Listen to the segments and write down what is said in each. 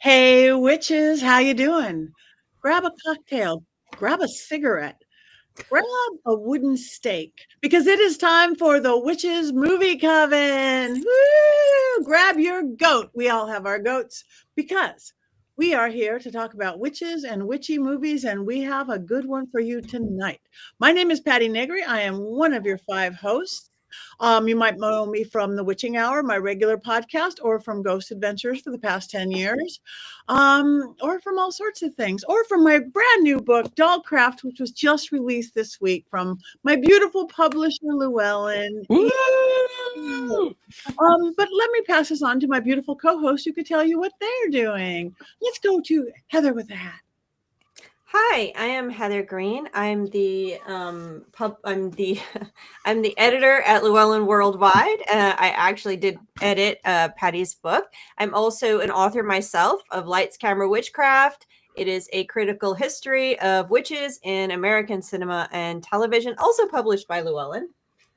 Hey, witches, how you doing? Grab a cocktail, grab a cigarette, grab a wooden stake, because it is time for the Witches Movie Coven. Woo! Grab your goat. We all have our goats because we are here to talk about witches and witchy movies, and we have a good one for you tonight. My name is Patti Negri. I am one of your five hosts. You might know me from The Witching Hour, my regular podcast, or from Ghost Adventures for the past 10 years, or from all sorts of things, or from my brand new book, Dollcraft, which was just released this week from my beautiful publisher, Llewellyn. Woo! But let me pass this on to my beautiful co-host who could tell you what they're doing. Let's go to Heather with the hat. Hi, I am Heather Greene. I'm the I'm the editor at Llewellyn Worldwide. I actually did edit Patty's book. I'm also an author myself of Lights, Camera, Witchcraft. It is a critical history of witches in American cinema and television, also published by Llewellyn.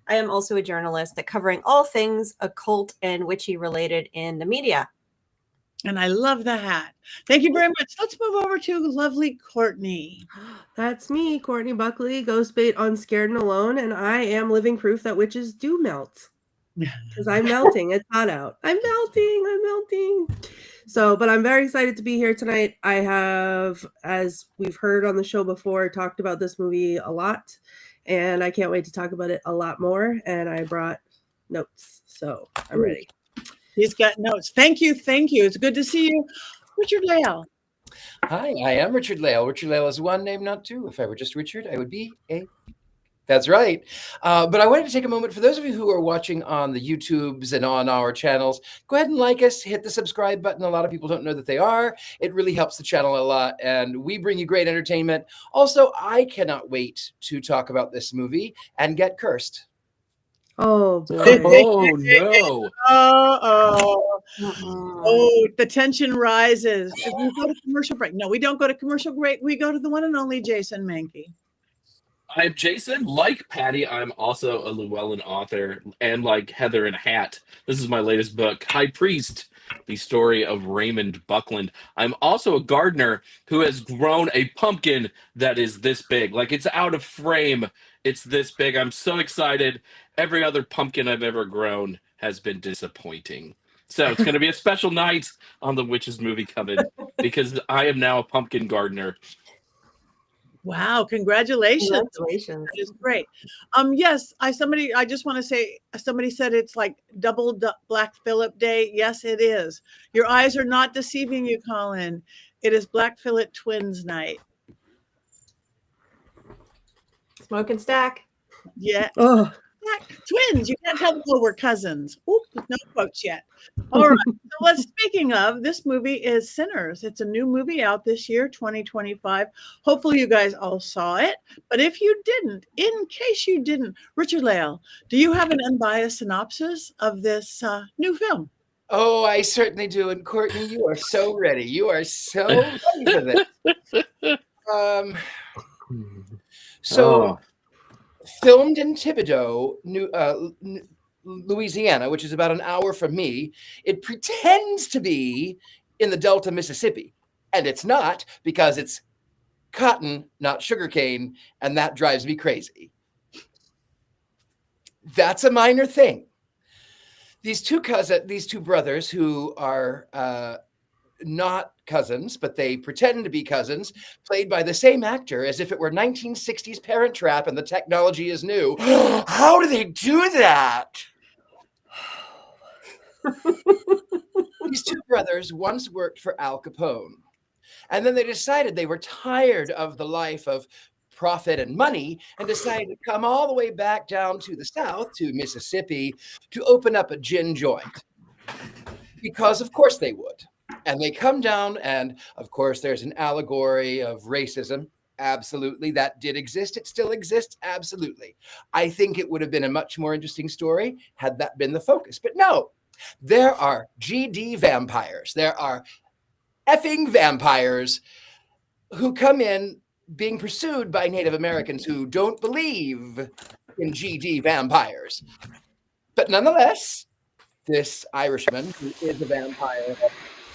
I am also a journalist covering all things occult and witchy related in the media. And I love the hat. Thank you very much. Let's move over to lovely Courtney. That's me, Courtney Buckley, ghost bait on Scared and Alone, and I am living proof that witches do melt. Because I'm melting. It's hot out. I'm melting. So, but I'm very excited to be here tonight. I have, as we've heard on the show before, talked about this movie a lot, and I can't wait to talk about it a lot more. And I brought notes, so I'm ready. He's got notes. Thank you. It's good to see you. Richard-Lael. Hi, I am Richard-Lael. Richard-Lael is one name, not two. If I were just Richard, I would be a... That's right. But I wanted to take a moment for those of you who are watching on the YouTubes and on our channels, go ahead and like us, hit the subscribe button. A lot of people don't know that they are. It really helps the channel a lot, and we bring you great entertainment. Also, I cannot wait to talk about this movie and get cursed. Oh, boy. Oh, no. Oh, the tension rises. If we go to commercial break. No, we don't go to commercial break. We go to the one and only Jason Mankey. I'm Jason. Like Patti, I'm also a Llewellyn author, and like Heather in a hat, this is my latest book, High Priest, the story of Raymond Buckland. I'm also a gardener who has grown a pumpkin that is this big. Like, it's out of frame. It's this big. I'm so excited. Every other pumpkin I've ever grown has been disappointing. So it's going to be a special night on the Witches Movie Coven because I am now a pumpkin gardener. Wow, congratulations. Congratulations. That is great. Yes, I just want to say, somebody said it's like double Black Phillip Day. Yes, it is. Your eyes are not deceiving you, Colin. It is Black Phillip Twins night. Smoke and stack. Yeah. Oh. Twins. You can't tell them, oh, we're cousins. Oop, no quotes yet. All right. So speaking of, this movie is Sinners. It's a new movie out this year, 2025. Hopefully you guys all saw it. But if you didn't, in case you didn't, Richard-Lael, do you have an unbiased synopsis of this new film? Oh, I certainly do. And Courtney, you are so ready. You are so ready for this. Filmed in Thibodaux, Louisiana, which is about an hour from me, it pretends to be in the Delta, Mississippi. And it's not, because it's cotton, not sugarcane, and that drives me crazy. That's a minor thing. These two brothers who are not cousins, but they pretend to be cousins, played by the same actor as if it were 1960s Parent Trap and the technology is new. How do they do that? These two brothers once worked for Al Capone, and then they decided they were tired of the life of profit and money and decided to come all the way back down to the South, to Mississippi, to open up a gin joint. Because of course they would. And they come down, and of course there's an allegory of racism. Absolutely, that did exist. It still exists. Absolutely. I think it would have been a much more interesting story had that been the focus. But no, there are GD vampires. There are effing vampires who come in being pursued by Native Americans who don't believe in GD vampires. But nonetheless, this Irishman, who is a vampire,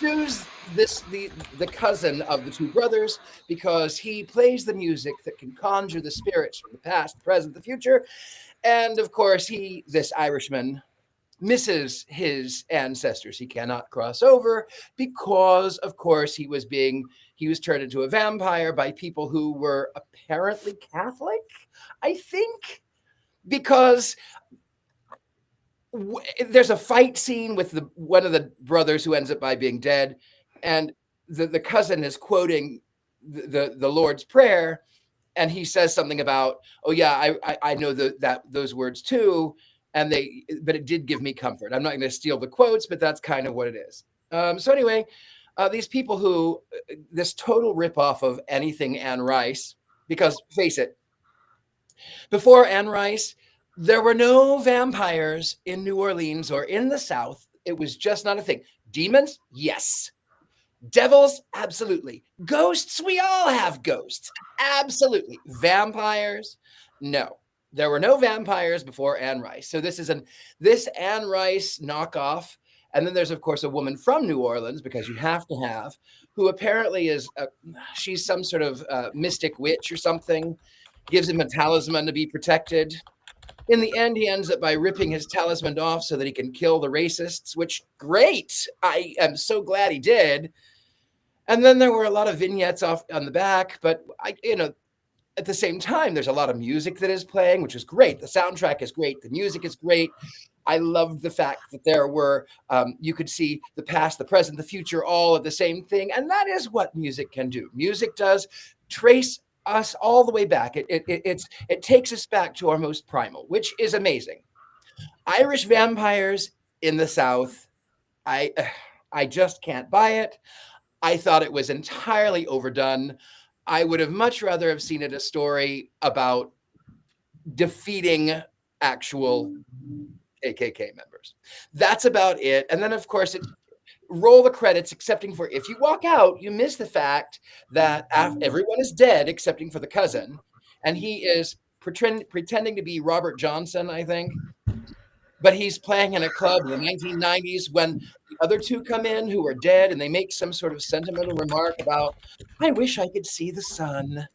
choose the cousin of the two brothers because he plays the music that can conjure the spirits from the past, the present, the future. And of course, this Irishman, misses his ancestors. He cannot cross over because, of course, he was turned into a vampire by people who were apparently Catholic, I think, because there's a fight scene with one of the brothers who ends up by being dead, and the cousin is quoting the Lord's Prayer, and he says something about, oh yeah, I know those words too. But it did give me comfort. I'm not going to steal the quotes, but that's kind of what it is. So anyway, these people this total ripoff of anything Anne Rice, because face it, before Anne Rice, there were no vampires in New Orleans or in the South. It was just not a thing. Demons? Yes. Devils? Absolutely. Ghosts? We all have ghosts. Absolutely. Vampires? No. There were no vampires before Anne Rice. So this Anne Rice knockoff. And then there's, of course, a woman from New Orleans, because you have to have, who apparently she's some sort of mystic witch or something, gives him a talisman to be protected. In the end, he ends up by ripping his talisman off so that he can kill the racists, which, great. I am so glad he did. And then there were a lot of vignettes off on the back, but at the same time, there's a lot of music that is playing, which is great. The soundtrack is great. The music is great. I loved the fact that there were, you could see the past, the present, the future, all of the same thing. And that is what music can do. Music does trace us all the way back. It takes us back to our most primal, which is amazing. Irish vampires in the South, I just can't buy it. I thought it was entirely overdone. I would have much rather have seen it a story about defeating actual KKK members. That's about it. And then, of course, roll the credits, excepting for if you walk out, you miss the fact that everyone is dead excepting for the cousin. And he is pretending to be Robert Johnson, I think. But he's playing in a club in the 1990s when the other two come in who are dead, and they make some sort of sentimental remark about, I wish I could see the sun.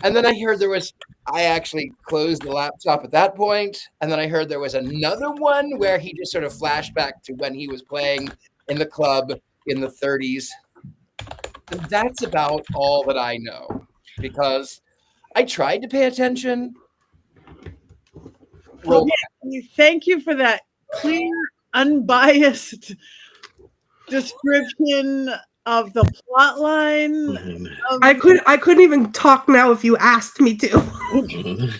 And then I actually closed the laptop at that point. And then I heard there was another one where he just sort of flashed back to when he was playing in the club in the 30s. And that's about all that I know, because I tried to pay attention. Okay. Thank you for that clear, unbiased description of the plot line. I couldn't even talk now if you asked me to.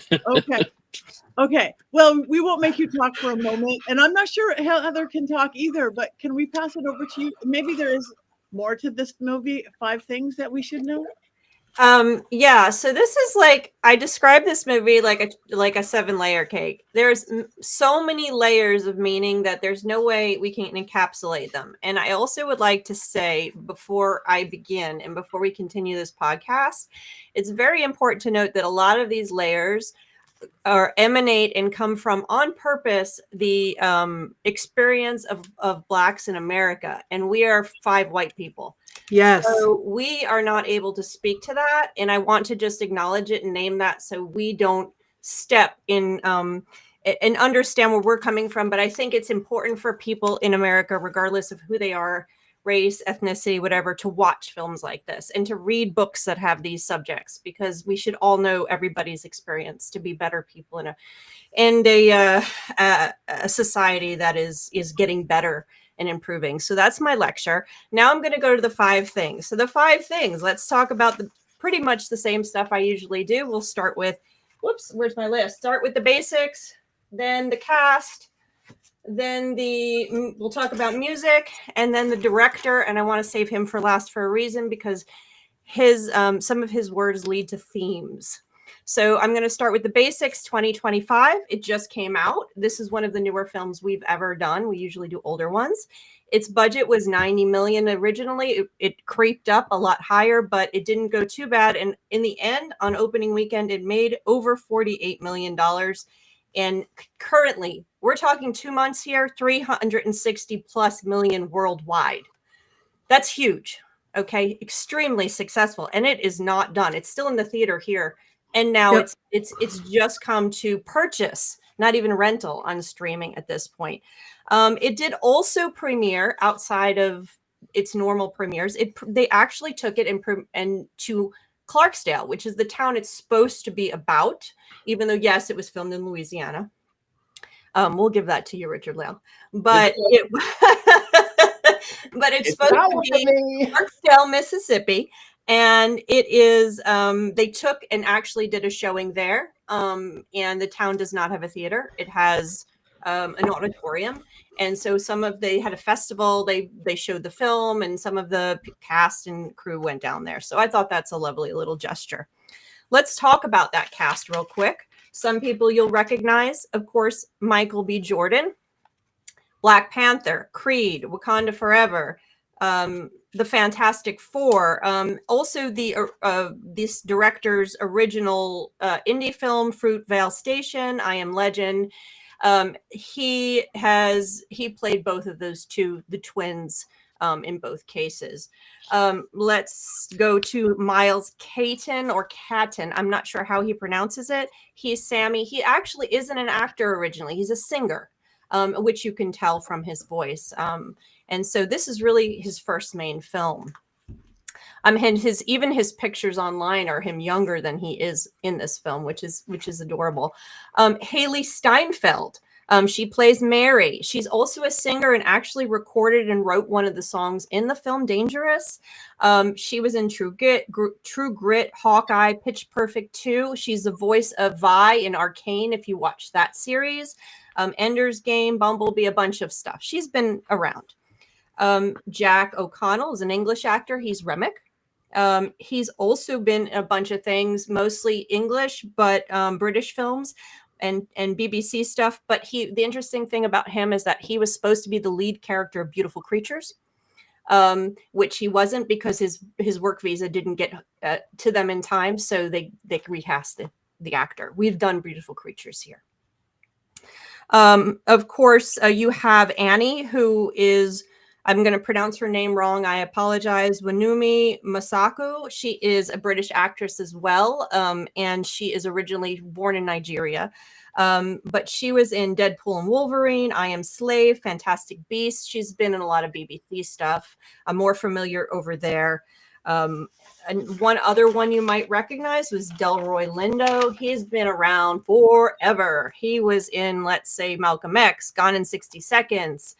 Okay. Well, we won't make you talk for a moment, and I'm not sure how Heather can talk either. But can we pass it over to you? Maybe there is more to this movie. 5 things that we should know. Yeah, so this is I describe this movie like a 7-layer cake. There's so many layers of meaning that there's no way we can encapsulate them. And I also would like to say, before I begin and before we continue this podcast, it's very important to note that a lot of these layers emanate and come from, on purpose, the experience of Blacks in America. And we are 5 white people. Yes. So we are not able to speak to that. And I want to just acknowledge it and name that, so we don't step in and understand where we're coming from. But I think it's important for people in America, regardless of who they are, race, ethnicity, whatever, to watch films like this and to read books that have these subjects, because we should all know everybody's experience to be better people in a society that is getting better and improving. So that's my lecture. Now I'm going to go to the 5 things. So the 5 things, let's talk about pretty much the same stuff I usually do. We'll start with, where's my list? Start with the basics, then the cast, then we'll talk about music, and then the director. And I want to save him for last for a reason, because some of his words lead to themes. So I'm going to start with the basics. 2025. It just came out. This is one of the newer films we've ever done. We usually do older ones. Its budget was $90 million originally. It creeped up a lot higher, but it didn't go too bad. And in the end, on opening weekend, it made over $48 million. And currently, we're talking 2 months here, 360 plus million worldwide. That's huge. Okay, extremely successful, and it is not done. It's still in the theater here, and now Yep. it's just come to purchase, not even rental, on streaming at this point. It did also premiere outside of its normal premieres. They actually took it and to Clarksdale, which is the town it's supposed to be about, even though yes, it was filmed in Louisiana. We'll give that to you, Richard-Lael. But it but it's supposed to be Clarksdale, Mississippi. And it is they took and actually did a showing there. And the town does not have a theater. It has an auditorium. And so they had a festival, they showed the film, and some of the cast and crew went down there. So I thought that's a lovely little gesture. Let's talk about that cast real quick. Some people you'll recognize, of course, Michael B. Jordan, Black Panther, Creed, Wakanda Forever, the Fantastic Four. Also, this director's original indie film, Fruitvale Station, I Am Legend. He played both of those the twins, in both cases. Let's go to Miles Caton or Catton. I'm not sure how he pronounces it. He's Sammy. He actually isn't an actor originally. He's a singer, which you can tell from his voice. And so this is really his first main film. And his pictures online are him younger than he is in this film, which is adorable. Haley Steinfeld. She plays Mary. She's also a singer and actually recorded and wrote one of the songs in the film Dangerous. She was in True Grit, Hawkeye, Pitch Perfect 2. She's the voice of Vi in Arcane, if you watch that series. Ender's Game, Bumblebee, a bunch of stuff. She's been around. Jack O'Connell is an English actor. He's Remick. He's also been in a bunch of things, mostly English, but British films and BBC stuff. But the interesting thing about him is that he was supposed to be the lead character of Beautiful Creatures, which he wasn't because his work visa didn't get to them in time. So they recast the actor. We've done Beautiful Creatures here. Of course, you have Annie, who is, I'm going to pronounce her name wrong. I apologize. Wanumi Masako. She is a British actress as well. And she is originally born in Nigeria. But she was in Deadpool and Wolverine, I Am Slave, Fantastic Beasts. She's been in a lot of BBC stuff. I'm more familiar over there. And one other one you might recognize was Delroy Lindo. He's been around forever. He was in, let's say, Malcolm X, Gone in 60 Seconds,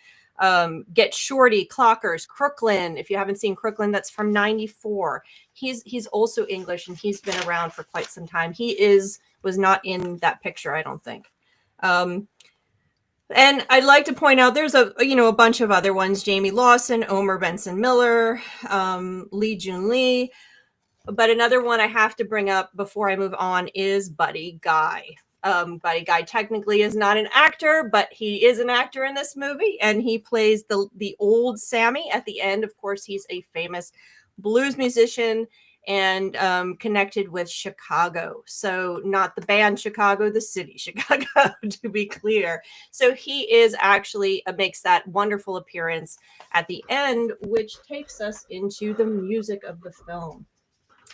Get Shorty, Clockers, Crooklyn. If you haven't seen Crooklyn, that's from '94. He's also English, and he's been around for quite some time. He was not in that picture, I don't think. And I'd like to point out there's a bunch of other ones: Jamie Lawson, Omer Benson Miller, Lee Jun Lee. But another one I have to bring up before I move on is Buddy Guy. Buddy Guy technically is not an actor, but he is an actor in this movie, and he plays the old Sammy at the end. Of course, he's a famous blues musician and connected with Chicago. So not the band Chicago, the city Chicago, to be clear. So he is actually makes that wonderful appearance at the end, which takes us into the music of the film.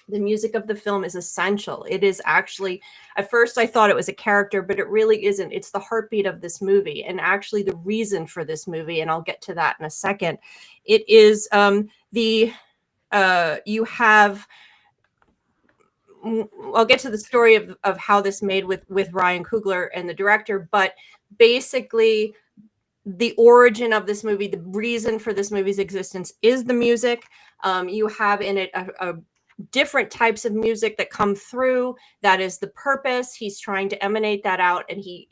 The music of the film is essential. It is actually, at first I thought it was a character, but it really isn't. It's the heartbeat of this movie, and actually the reason for this movie, and I'll get to that in a second. It is you have, I'll get to the story of how this made with Ryan Coogler and the director, but basically the origin of this movie, the reason for this movie's existence is the music. You have in it a different types of music that come through. That is the purpose. He's trying to emanate that out, and he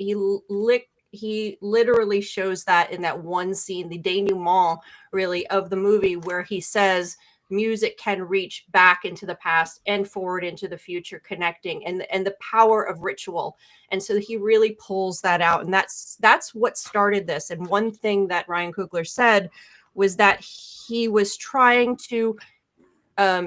literally shows that in that one scene, the denouement really of the movie, where he says music can reach back into the past and forward into the future, connecting, and the power of ritual. And so he really pulls that out, and that's what started this. And one thing that Ryan Coogler said was that he was trying to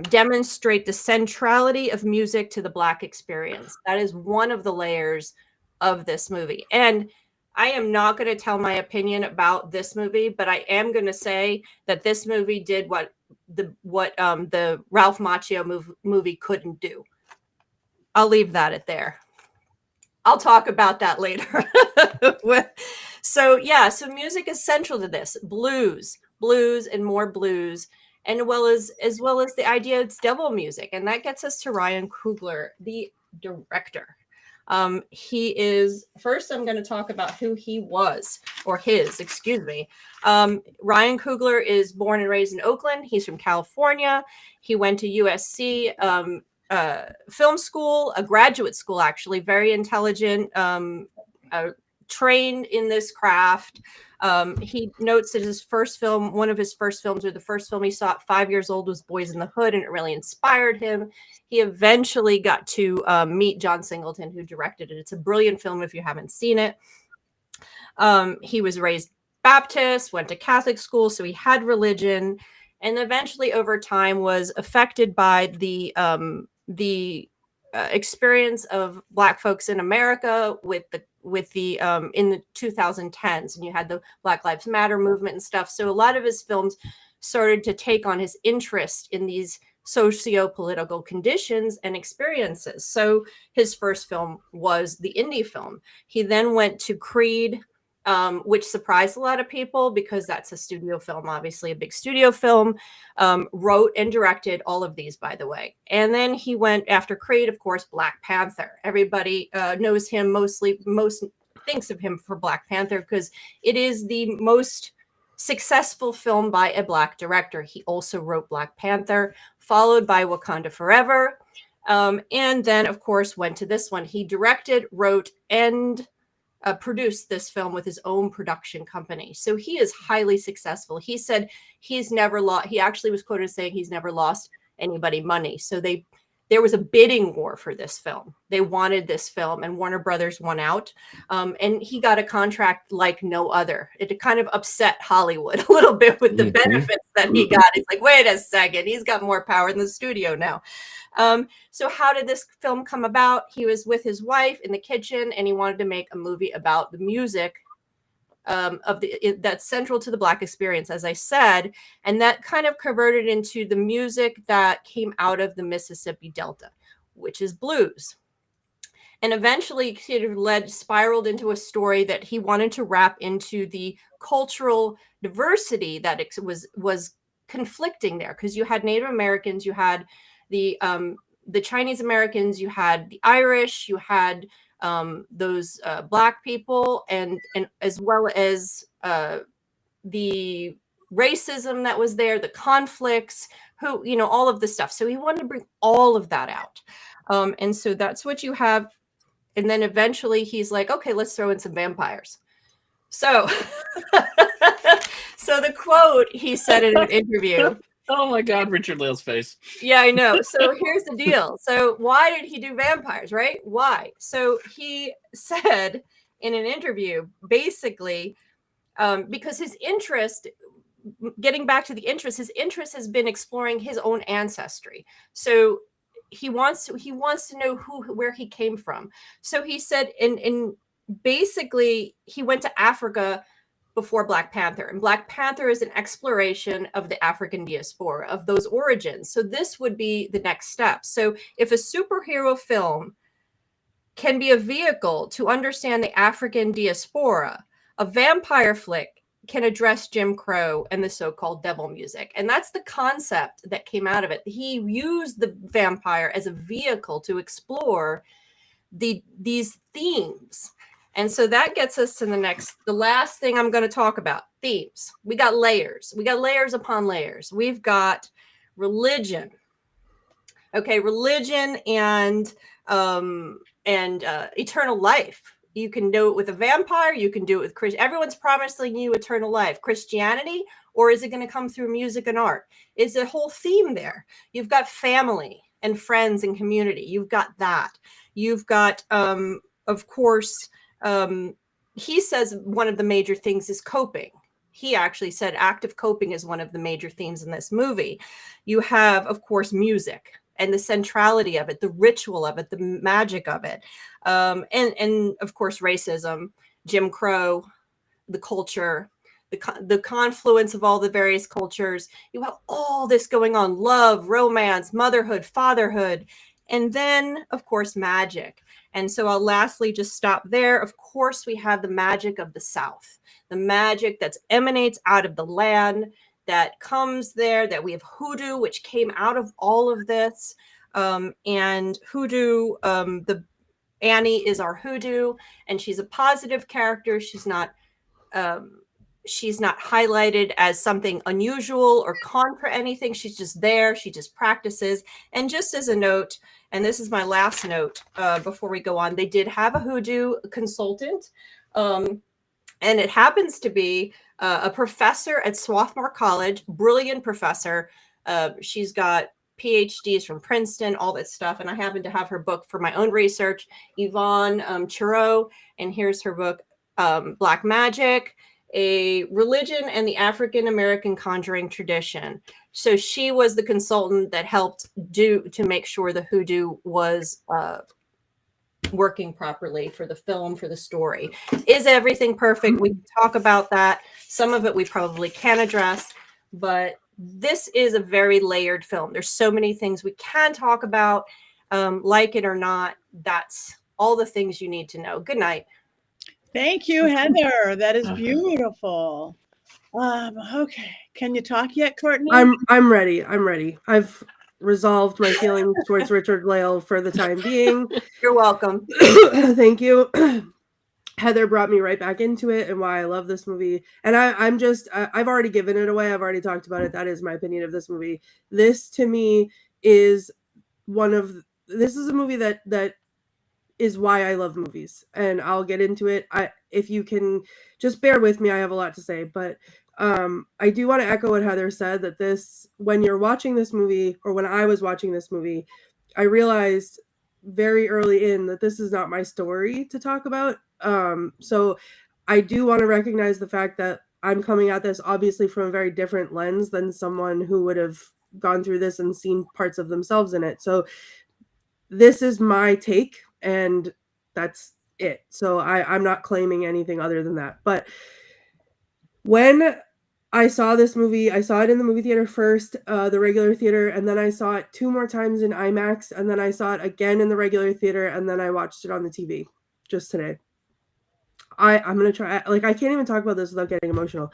demonstrate the centrality of music to the Black experience. That is one of the layers of this movie. And I am not going to tell my opinion about this movie, but I am going to say that this movie did what the Ralph Macchio movie couldn't do. I'll leave that at there. I'll talk about that later. So music is central to this. Blues and more blues, and as well as the idea it's devil music. And that gets us to Ryan Coogler, the director. He is, first I'm going to talk about who he was, or his, excuse me. Ryan Coogler is born and raised in Oakland. He's from California. He went to USC film school, a graduate school, actually, very intelligent, trained in this craft. He notes that his first film, one of his first films, or the first film he saw at 5 years old, was Boys in the Hood, and it really inspired him. He eventually got to meet John Singleton, who directed it. It's a brilliant film if you haven't seen it. He was raised Baptist, went to Catholic school, so he had religion, and eventually over time was affected by the experience of Black folks in America with the in the 2010s, and you had the Black Lives Matter movement and stuff. So a lot of his films started to take on his interest in these socio-political conditions and experiences. So his first film was the indie film. He then went to Creed, which surprised a lot of people because that's a studio film, obviously a big studio film. Wrote and directed all of these, by the way. And then he went after Creed, of course, Black Panther. Everybody knows him most thinks of him for Black Panther because it is the most successful film by a Black director. He also wrote Black Panther, followed by Wakanda Forever. And then, of course, went to this one. He directed, wrote, and produced this film with his own production company. So he is highly successful. He said he's never lost. He actually was quoted as saying he's never lost anybody money. So there was a bidding war for this film. They wanted this film, and Warner Brothers won out. And he got a contract like no other. It kind of upset Hollywood a little bit with the benefits that he got. It's like, wait a second, he's got more power in the studio now. So how did this film come about? He was with his wife in the kitchen, and he wanted to make a movie about the music that's central to the Black experience, as I said, and that kind of converted into the music that came out of the Mississippi Delta, which is blues. And eventually spiraled into a story that he wanted to wrap into the cultural diversity that was conflicting there, because you had Native Americans, you had the Chinese Americans, you had the Irish, you had those Black people, and as well as the racism that was there, the conflicts, all of the stuff. So he wanted to bring all of that out. And so that's what you have. And then eventually he's like, okay, let's throw in some vampires. So, so the quote he said in an interview. Oh my God, Richard-Lael's face. Yeah, I know. So here's the deal. So why did he do vampires, right? Why? So he said in an interview, basically, because his interest, getting back to the interest, his interest has been exploring his own ancestry. So he wants to know where he came from. So he said, and basically he went to Africa before Black Panther, and Black Panther is an exploration of the African diaspora, of those origins. So this would be the next step. So if a superhero film can be a vehicle to understand the African diaspora, a vampire flick can address Jim Crow and the so-called devil music. And that's the concept that came out of it. He used the vampire as a vehicle to explore these themes. And so that gets us to the last thing I'm going to talk about, themes. We got layers. We got layers upon layers. We've got religion. Okay, religion and eternal life. You can do it with a vampire. You can do it with Christian. Everyone's promising you eternal life. Christianity, or is it going to come through music and art? Is a whole theme there. You've got family and friends and community. You've got that. You've got, of course, he says one of the major things is coping. He actually said active coping is one of the major themes in this movie. You have, of course, music and the centrality of it, the ritual of it, the magic of it. And of course, racism, Jim Crow, the culture, the confluence of all the various cultures. You have all this going on: love, romance, motherhood, fatherhood, and then of course magic. And so I'll lastly just stop there. Of course, we have the magic of the South, the magic that emanates out of the land, that comes there, that we have hoodoo, which came out of all of this. And hoodoo, the Annie is our hoodoo, and she's a positive character. She's not highlighted as something unusual or contra anything. She's just there. She just practices. And just as a note, and this is my last note before we go on, they did have a hoodoo consultant, and it happens to be a professor at Swarthmore College, brilliant professor. She's got PhDs from Princeton, all that stuff. And I happen to have her book for my own research, Yvonne Chirot. And here's her book, Black Magic, A Religion and the African American Conjuring Tradition. So she was the consultant that helped to make sure the hoodoo was working properly for the film, for the story. Is everything perfect? We can talk about that. Some of it we probably can address, but this is a very layered film. There's so many things we can talk about, like it or not. That's all the things you need to know. Good night. Thank you, Heather. That is beautiful. Okay. Can you talk yet, Courtney? I'm ready. I'm ready. I've resolved my feelings towards Richard-Lael for the time being. You're welcome. Thank you. Heather brought me right back into it and why I love this movie. And I've already given it away. I've already talked about it. That is my opinion of this movie. This to me is this is a movie that is why I love movies, and I'll get into it. If you can just bear with me, I have a lot to say, but I do want to echo what Heather said, that when you're watching this movie, or when I was watching this movie, I realized very early in that this is not my story to talk about. So I do want to recognize the fact that I'm coming at this obviously from a very different lens than someone who would have gone through this and seen parts of themselves in it. So this is my take, and that's it. So I'm not claiming anything other than that. But when I saw this movie, I saw it in the movie theater first, the regular theater, and then I saw it 2 more times in IMAX, and then I saw it again in the regular theater, and then I watched it on the TV just today. I'm going to try, I can't even talk about this without getting emotional.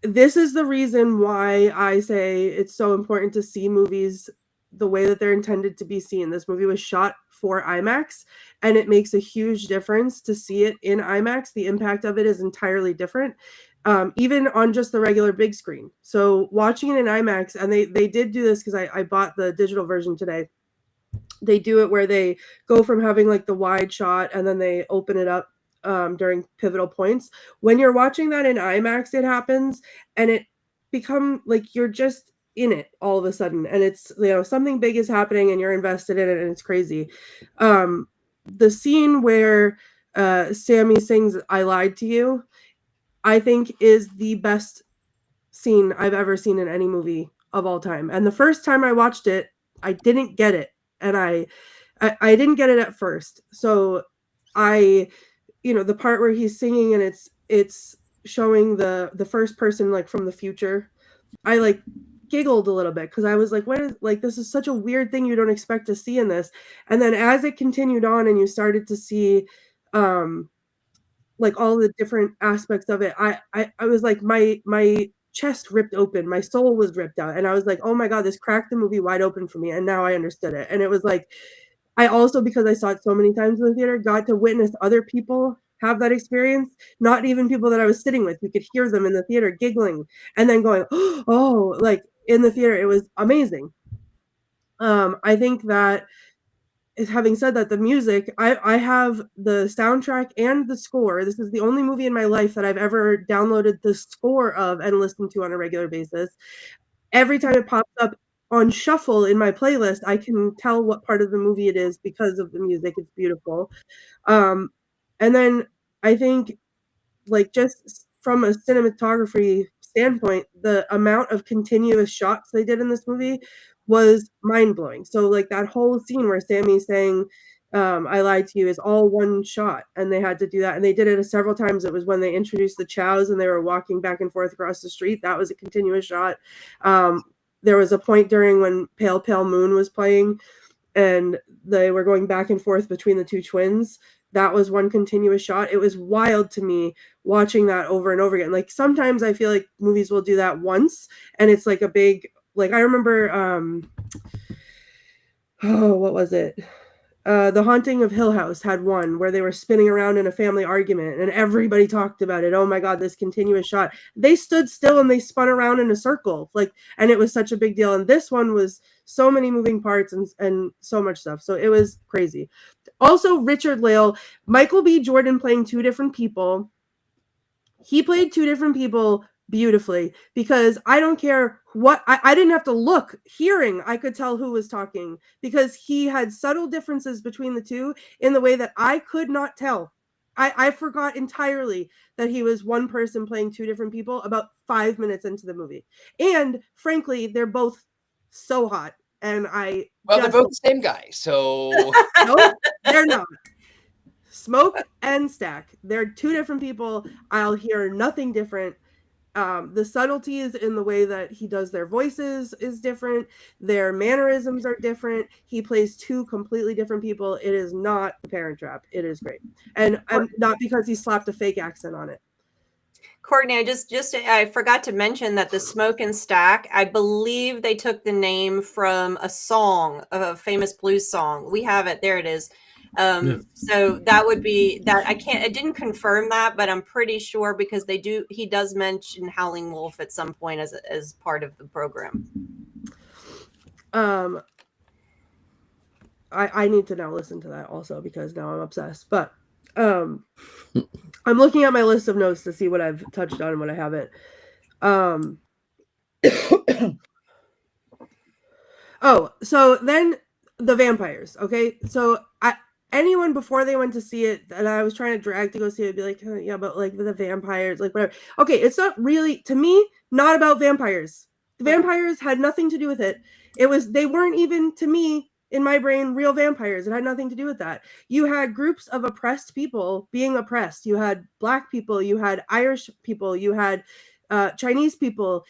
This is the reason why I say it's so important to see movies the way that they're intended to be seen. This movie was shot for IMAX, and it makes a huge difference to see it in IMAX. The impact of it is entirely different, even on just the regular big screen. So watching it in IMAX, and they did do this because I bought the digital version today. They do it where they go from having like the wide shot, and then they open it up during pivotal points. When you're watching that in IMAX, it happens, and it become like you're just in it all of a sudden, and it's, something big is happening and you're invested in it, and it's crazy. The scene where Sammy sings "I Lied to You," I think is the best scene I've ever seen in any movie of all time. And the first time I watched it, I didn't get it, and I didn't get it at first. So the part where he's singing and it's showing the first person, like from the future, I giggled a little bit because I was like, what is, this is such a weird thing you don't expect to see in this. And then as it continued on and you started to see all the different aspects of it, I was like, my chest ripped open, my soul was ripped out, and I was like, oh my God, this cracked the movie wide open for me, and now I understood it. And it was like, I also, because I saw it so many times in the theater, got to witness other people have that experience, not even people that I was sitting with. You could hear them in the theater giggling and then going, oh, in the theater. It was amazing. I think that, having said that, the music, I have the soundtrack and the score. This is the only movie in my life that I've ever downloaded the score of and listened to on a regular basis. Every time it pops up on shuffle in my playlist, I can tell what part of the movie it is because of the music. It's beautiful. And then I think, just from a cinematography standpoint, the amount of continuous shots they did in this movie was mind-blowing. So that whole scene where Sammy's saying, I Lied to You is all one shot, and they had to do that, and they did it several times. It was when they introduced the chows and they were walking back and forth across the street. That was a continuous shot. There was a point during when Pale Pale Moon was playing and they were going back and forth between the two twins. That was one continuous shot. It was wild to me watching that over and over again. Like sometimes I feel like movies will do that once and it's like a big, like I remember what was it? The Haunting of Hill House had one where they were spinning around in a family argument and everybody talked about it. Oh my God, this continuous shot. They stood still and they spun around in a circle, like, and it was such a big deal. And this one was so many moving parts and so much stuff. So it was crazy. Also, Richard-Lael, Michael B. Jordan playing two different people. He played two different people beautifully because I don't care what I didn't have to look. Hearing, I could tell who was talking because he had subtle differences between the two in the way that I could not tell. I forgot entirely that he was one person playing two different people about 5 minutes into the movie. And frankly, they're both so hot. And they're both the same guy, so no, they're not. Smoke and Stack. They're two different people. I'll hear nothing different. The subtleties in the way that he does their voices is different. Their mannerisms are different. He plays two completely different people. It is not a Parent Trap. It is great. And not because he slapped a fake accent on it. Courtney, I forgot to mention that the Smoke and Stack, I believe they took the name from a song, a famous blues song. We have it. There it is. So that would be that. I didn't confirm that, but I'm pretty sure because he does mention Howling Wolf at some point as part of the program. I need to now listen to that also because now I'm obsessed. But I'm looking at my list of notes to see what I've touched on and what I haven't. So then the vampires. Okay, so anyone before they went to see it that I was trying to drag to go see it would be like, oh, yeah, but like the vampires, like whatever. Okay, it's not really, to me, not about vampires. The vampires had nothing to do with it. They weren't even, to me, in my brain, real vampires. It had nothing to do with that. You had groups of oppressed people being oppressed. You had Black people, you had Irish people, you had Chinese people,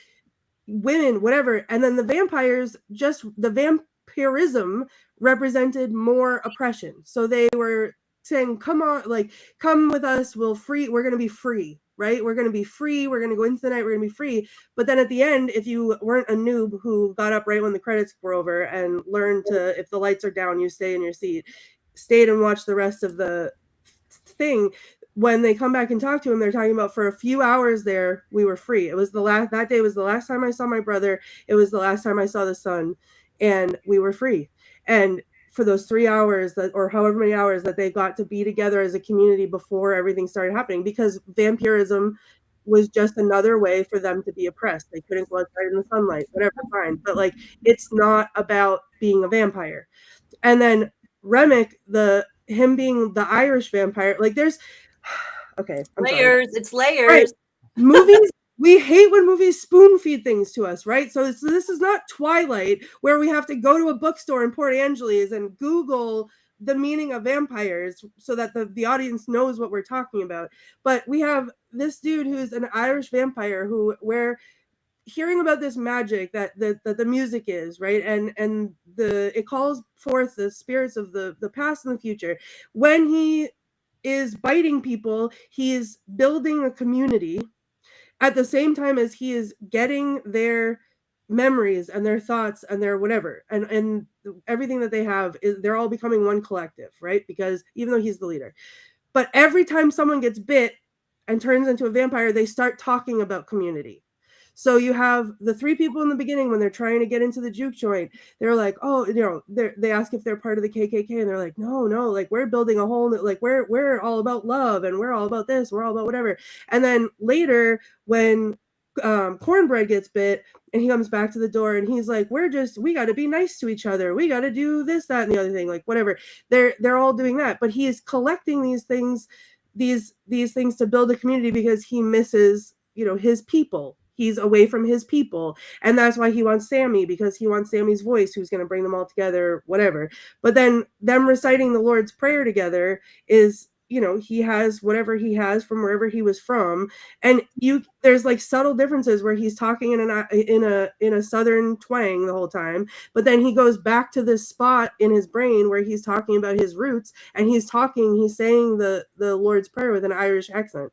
women, whatever. And then the vampires, just the vampirism represented more oppression. So they were saying, come on, like, come with us, we're going to be free, right? We're going to be free. We're going to go into the night. We're going to be free. But then at the end, if you weren't a noob who got up right when the credits were over and learned to, if the lights are down, you stay in your seat, stayed and watched the rest of the thing. When they come back and talk to him, they're talking about for a few hours there, we were free. It was that day was the last time I saw my brother. It was the last time I saw the sun, and we were free. And for those 3 hours or however many hours that they got to be together as a community before everything started happening, because vampirism was just another way for them to be oppressed. They couldn't go outside in the sunlight, whatever, fine. But like, it's not about being a vampire. And then Remick, him being the Irish vampire, like there's, okay. Layers. It's layers. Right. Movies. We hate when movies spoon feed things to us, right? So this is not Twilight where we have to go to a bookstore in Port Angeles and Google the meaning of vampires so that the audience knows what we're talking about. But we have this dude who's an Irish vampire we're hearing about this magic that the music is, right? And it calls forth the spirits of the past and the future. When he is biting people, he is building a community at the same time as he is getting their memories and their thoughts and their whatever and everything that they have they're all becoming one collective, right? Because even though he's the leader, but every time someone gets bit and turns into a vampire, they start talking about community. So you have the three people in the beginning when they're trying to get into the juke joint. They're like, oh, they ask if they're part of the KKK, and they're like, no, like we're building a whole, like we're all about love, and we're all about this, we're all about whatever. And then later when Cornbread gets bit, and he comes back to the door, and he's like, we got to be nice to each other, we got to do this, that, and the other thing, like whatever. They're all doing that, but he is collecting these things to build a community because he misses his people. he's away from his people, and that's why he wants Sammy, because he wants Sammy's voice, who's going to bring them all together, whatever. But then them reciting the Lord's Prayer together is, you know, he has whatever he has from wherever he was from, and there's like subtle differences where he's talking in a southern twang the whole time, but then he goes back to this spot in his brain where he's talking about his roots, and he's saying the Lord's Prayer with an Irish accent.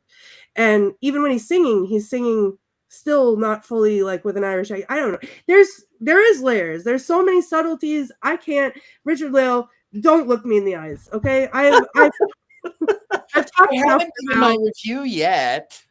And even when he's singing still not fully like with an Irish accent. I don't know. There is layers. There's so many subtleties. I can't. Richard-Lael, don't look me in the eyes, okay? I've talked enough given my review yet.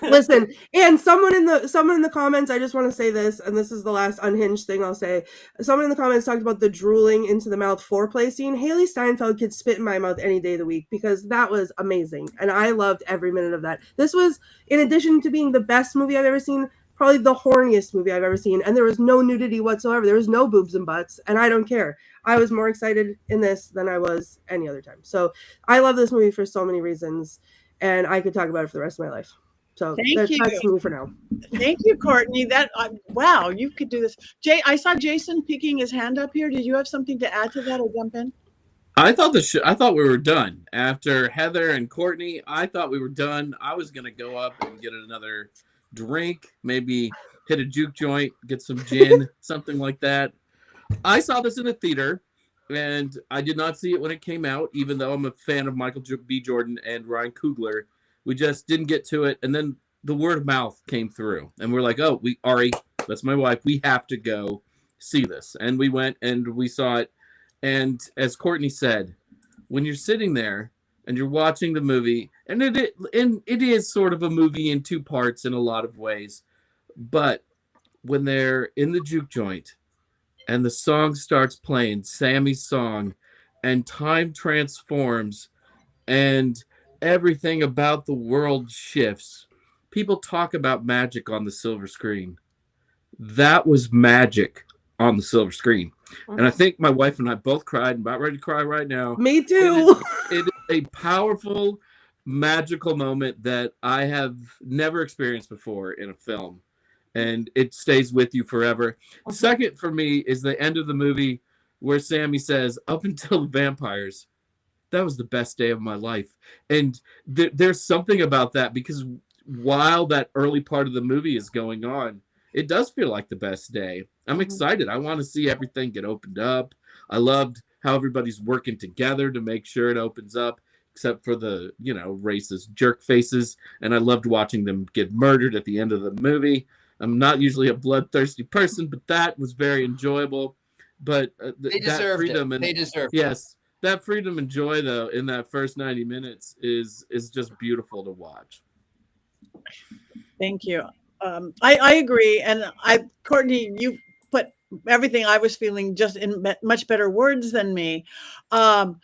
Listen, and someone in the comments, I just want to say this, and this is the last unhinged thing I'll say. Someone in the comments talked about the drooling into the mouth foreplay scene. Haley Steinfeld could spit in my mouth any day of the week, because that was amazing, and I loved every minute of that. This was, in addition to being the best movie I've ever seen, probably the horniest movie I've ever seen, and there was no nudity whatsoever. There was no boobs and butts, and I don't care. I was more excited in this than I was any other time. So I love this movie for so many reasons, and I could talk about it for the rest of my life. So that's me for now. Thank you, Courtney. Wow, you could do this. Jay, I saw Jason peeking his hand up here. Did you have something to add to that or jump in? I thought we were done after Heather and Courtney. I thought we were done. I was gonna go up and get another drink, maybe hit a juke joint, get some gin, something like that. I saw this in a theater, and I did not see it when it came out, even though I'm a fan of Michael B. Jordan and Ryan Coogler. We just didn't get to it, and then the word of mouth came through, and we're like, oh, Ari, that's my wife, we have to go see this. And we went and we saw it, and as Courtney said, when you're sitting there and you're watching the movie, and it is sort of a movie in two parts in a lot of ways, but when they're in the juke joint and the song starts playing, Sammy's song, and time transforms, and everything about the world shifts. People talk about magic on the silver screen. That was magic on the silver screen. And I think my wife and I both cried. I'm about ready to cry right now. Me too. It is a powerful, magical moment that I have never experienced before in a film. And it stays with you forever. Second for me is the end of the movie where Sammy says, up until the vampires, that was the best day of my life. And there's something about that, because while that early part of the movie is going on, it does feel like the best day. I'm excited. I want to see everything get opened up. I loved how everybody's working together to make sure it opens up, except for the, racist jerk faces. And I loved watching them get murdered at the end of the movie. I'm not usually a bloodthirsty person, but that was very enjoyable. But they deserved it. They deserved it. Yes. That freedom and joy, though, in that first 90 minutes is just beautiful to watch. Thank you. I agree. And Courtney, you put everything I was feeling just in much better words than me. I'm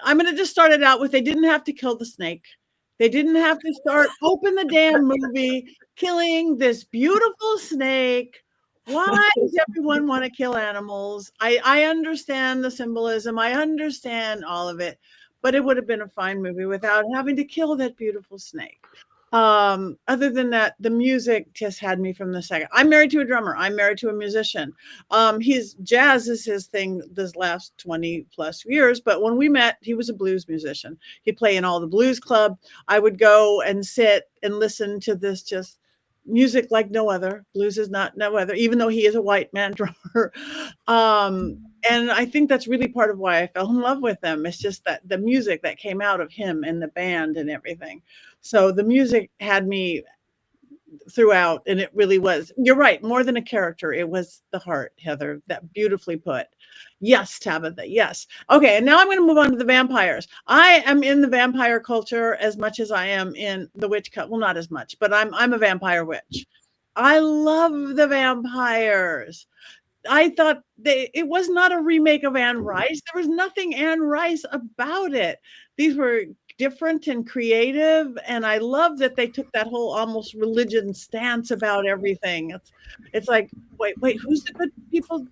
going to just start it out with, they didn't have to kill the snake. They didn't have to open the damn movie, killing this beautiful snake. Why does everyone want to kill animals? I understand the symbolism. I understand all of it, but it would have been a fine movie without having to kill that beautiful snake. Other than that, the music just had me from the second. I'm married to a drummer. I'm married to a musician. Jazz is his thing this last 20 plus years. But when we met, he was a blues musician. He'd play in all the blues club. I would go and sit and listen to this just music like no other. Blues is not no other, even though he is a white man drummer. And I think that's really part of why I fell in love with them. It's just that the music that came out of him and the band and everything. So the music had me throughout, and it really was, you're right, more than a character. It was the heart, Heather, that beautifully put. Yes, Tabitha, yes. Okay, and now I'm going to move on to the vampires. I am in the vampire culture as much as I am in the witch cut. Well, not as much, but I'm a vampire witch. I love the vampires. I thought it was not a remake of Anne Rice. There was nothing Anne Rice about it. These were different and creative, and I love that they took that whole almost religion stance about everything. It's like, wait, who's the good people?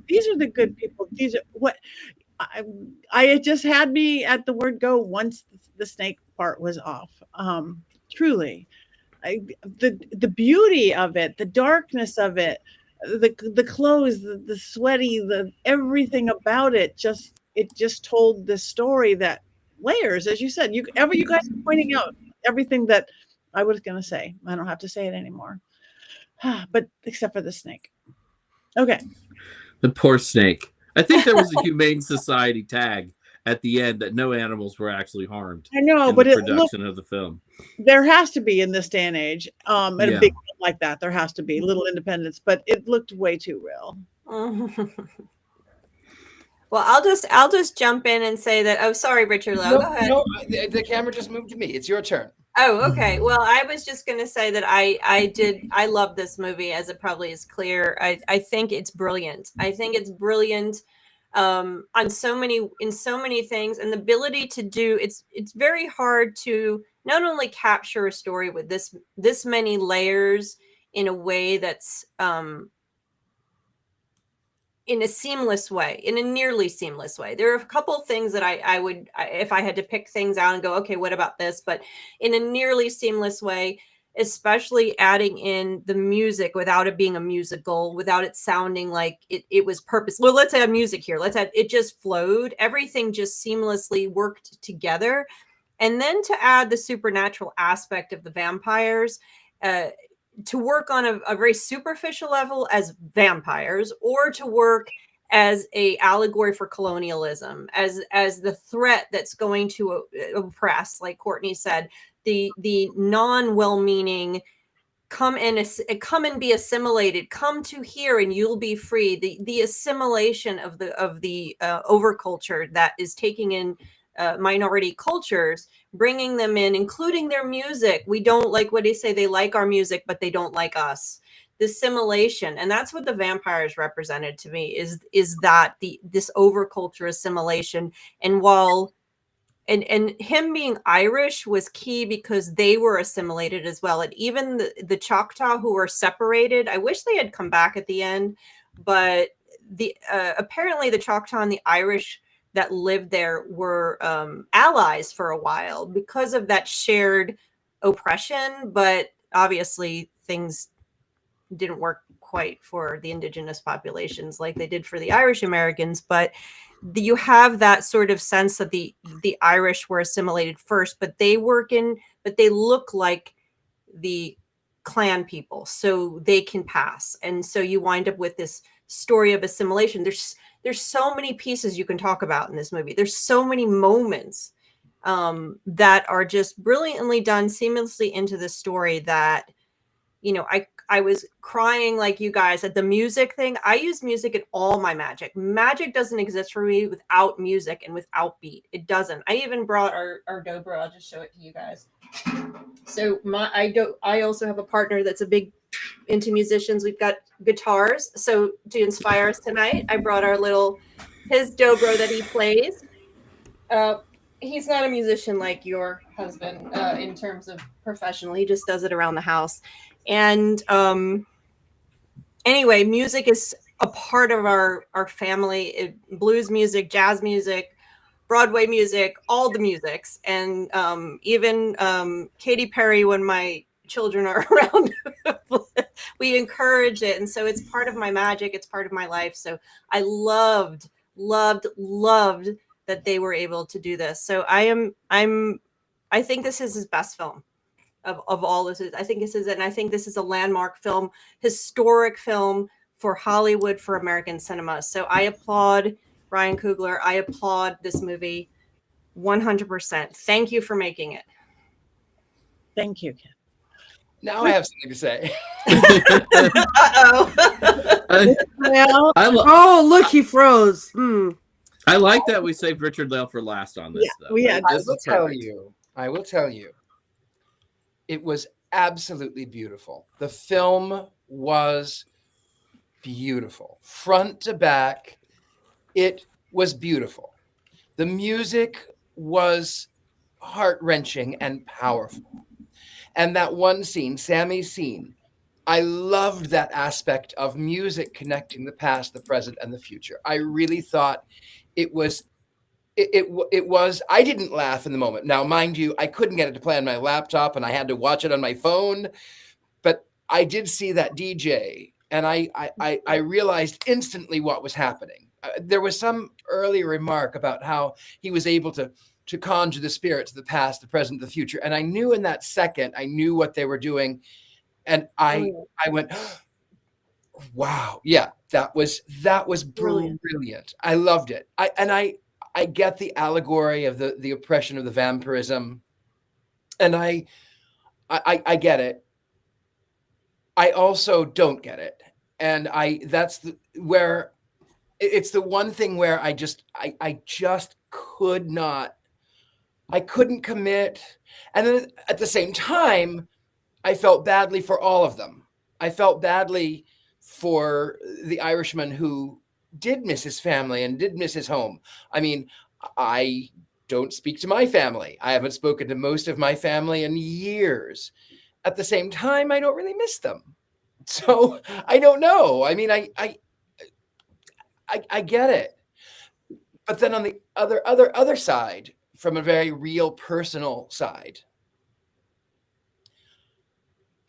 These are the good people. These are what I just had me at the word go once the snake part was off. Truly. the beauty of it, the darkness of it, the clothes, the sweaty, the everything about it just told this story that layers, as you said. You guys are pointing out everything that I was going to say. I don't have to say it anymore, but except for the snake. Okay. The poor snake. I think there was a Humane Society tag at the end that no animals were actually harmed. I know, in but the production of the film. There has to be in this day and age, and a Yeah. big film like that, there has to be Little Independence, but it looked way too real. Well, I'll just jump in and say that. Oh, sorry, Richard-Lael. Go ahead. No, the camera just moved to me. It's your turn. Oh, okay. Well, I was just going to say that I love this movie, as it probably is clear. I think it's brilliant. I think it's brilliant in so many things, and the ability to do it's very hard to not only capture a story with this many layers in a way that's in a seamless way, in a nearly seamless way. There are a couple of things that I would, if I had to pick things out and go, okay, what about this? But in a nearly seamless way, especially adding in the music without it being a musical, without it sounding like it was purpose. Well, let's add music here. It just flowed. Everything just seamlessly worked together. And then to add the supernatural aspect of the vampires, to work on a very superficial level as vampires, or to work as a allegory for colonialism, as the threat that's going to oppress, like Courtney said, the non-well-meaning, come and be assimilated, come to here and you'll be free. The assimilation of the overculture that is taking in minority cultures, bringing them in, including their music. We don't like what they say. They like our music, but they don't like us. The assimilation, and that's what the vampires represented to me. Is that this overculture assimilation? And while and him being Irish was key because they were assimilated as well. And even the Choctaw who were separated, I wish they had come back at the end, but apparently the Choctaw and the Irish that lived there were allies for a while because of that shared oppression. But obviously things didn't work quite for the indigenous populations like they did for the Irish Americans. But you have that sort of sense that the Irish were assimilated first, but they look like the clan people, so they can pass. And so you wind up with this story of assimilation. There's so many pieces you can talk about in this movie. There's so many moments that are just brilliantly done seamlessly into the story that, I was crying like you guys at the music thing. I use music in all my magic. Magic doesn't exist for me without music and without beat. It doesn't. I even brought our dobro. I'll just show it to you guys. So I also have a partner that's a big into musicians. We've got guitars. So to inspire us tonight, I brought his dobro that he plays. He's not a musician like your husband in terms of professional. He just does it around the house. And anyway, music is a part of our family. Blues music, jazz music, Broadway music, all the musics. And even Katy Perry, when my children are around, we encourage it. And so it's part of my magic. It's part of my life. So I loved that they were able to do this. So I think this is his best film of all this. I think this is a landmark film, historic film for Hollywood, for American cinema. So I applaud Ryan Coogler. I applaud this movie 100%. Thank you for making it. Thank you, Ken. Now I have something to say. Oh, look, he froze. I like that we saved Richard-Lael for last on this. Yeah, though. we had. I will tell you, it was absolutely beautiful. The film was beautiful, front to back. It was beautiful. The music was heart-wrenching and powerful. And that one scene, Sammy's scene, I loved that aspect of music connecting the past, the present, and the future. I really thought it was it was, I didn't laugh in the moment. Now, mind you, I couldn't get it to play on my laptop and I had to watch it on my phone, but I did see that DJ and I realized instantly what was happening. There was some early remark about how he was able to conjure the spirits of the past, the present, the future. And I knew in that second, I knew what they were doing. And I went, wow. Yeah, that was brilliant. I loved it. I get the allegory of the oppression of the vampirism, and I get it. I also don't get it, and that's where it's the one thing where I just could not. I couldn't commit, and then at the same time, I felt badly for all of them. I felt badly for the Irishman who did miss his family and did miss his home. I mean, I don't speak to my family. I haven't spoken to most of my family in years. At the same time, I don't really miss them. So I don't know. I mean, I get it. But then on the other side, from a very real personal side,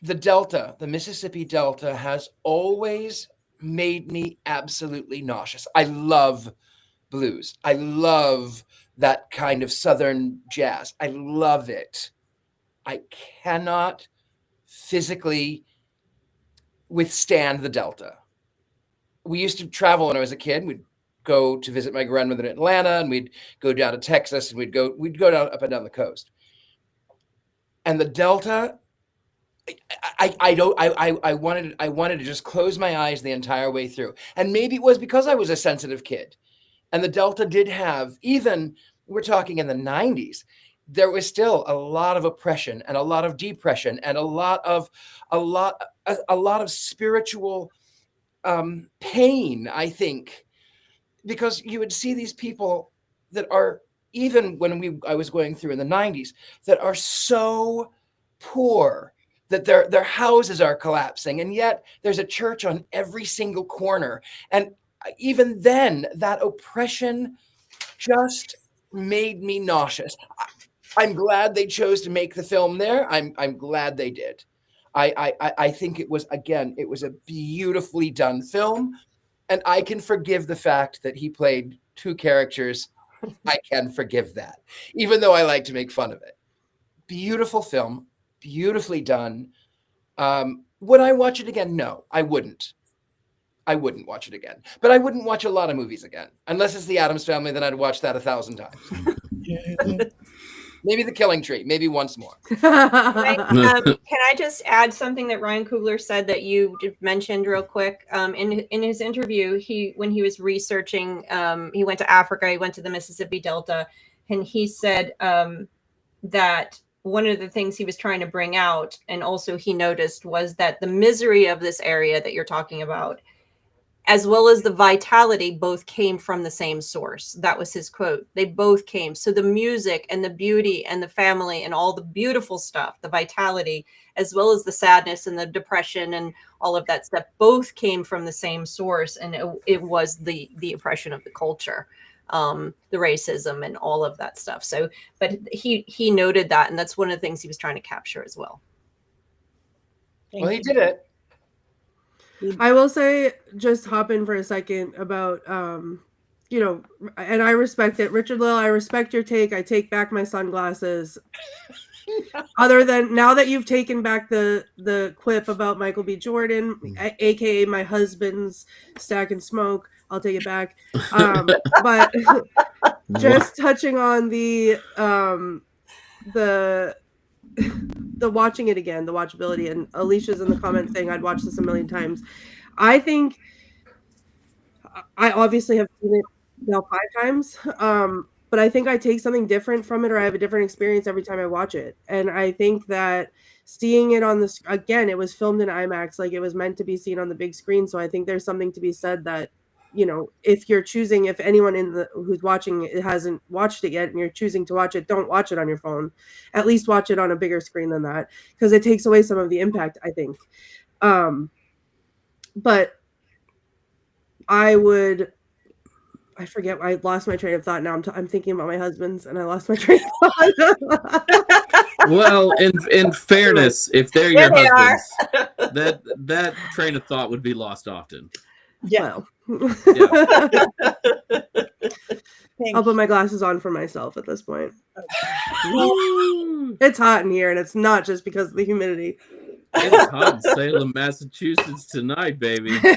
the Delta, the Mississippi Delta, has always made me absolutely nauseous. I love blues. I love that kind of Southern jazz. I love it. I cannot physically withstand the Delta. We used to travel when I was a kid. We'd go to visit my grandmother in Atlanta, and we'd go down to Texas, and we'd go down up and down the coast. And the Delta, I wanted to just close my eyes the entire way through. And maybe it was because I was a sensitive kid. And the Delta did have, even we're talking in the 90s, there was still a lot of oppression and a lot of depression and a lot of spiritual pain, I think, because you would see these people that are, even when I was going through in the 90s, that are so poor that their houses are collapsing, and yet there's a church on every single corner. And even then, that oppression just made me nauseous. I'm glad they chose to make the film there. I'm glad they did. I think it was a beautifully done film, and I can forgive the fact that he played two characters. I can forgive that, even though I like to make fun of it. Beautiful film, beautifully done. Would I watch it again? No, I wouldn't. I wouldn't watch it again. But I wouldn't watch a lot of movies again. Unless it's The Addams Family, then I'd watch that 1,000 times. Maybe The Killing Tree, maybe once more. Can I just add something that Ryan Coogler said that you mentioned real quick? In his interview, when he was researching, he went to Africa, he went to the Mississippi Delta, and he said that one of the things he was trying to bring out, and also he noticed, was that the misery of this area that you're talking about, as well as the vitality, both came from the same source. That was his quote. They both came. So the music and the beauty and the family and all the beautiful stuff, the vitality, as well as the sadness and the depression and all of that stuff, both came from the same source. And it was the oppression of the culture, the racism and all of that stuff. So, but he noted that, and that's one of the things he was trying to capture as well. Well, he did it. I will say, just hop in for a second about, and I respect it. Richard-Lael, I respect your take. I take back my sunglasses. Other than, now that you've taken back the quip about Michael B. Jordan, aka my husband's Stack and Smoke, I'll take it back. But just touching on the watching it again, the watchability, and Alicia's in the comments saying I'd watch this a million times. I think I obviously have seen it now 5 times, but I think I take something different from it, or I have a different experience every time I watch it. And I think that seeing it on again, it was filmed in IMAX, like it was meant to be seen on the big screen. So I think there's something to be said that, if you're choosing, if anyone who's watching it hasn't watched it yet and you're choosing to watch it, don't watch it on your phone. At least watch it on a bigger screen than that, because it takes away some of the impact, I think. But I would I forget. I lost my train of thought. Now I'm thinking about my husband's, and I lost my train of thought. Well, in fairness, if they're There your they are. husbands, that train of thought would be lost often. Yeah. Well, Yeah. Thank I'll put you. my glasses on for myself at this point. Woo! It's hot in here, and it's not just because of the humidity. It's hot in Salem, Massachusetts tonight, baby. Go,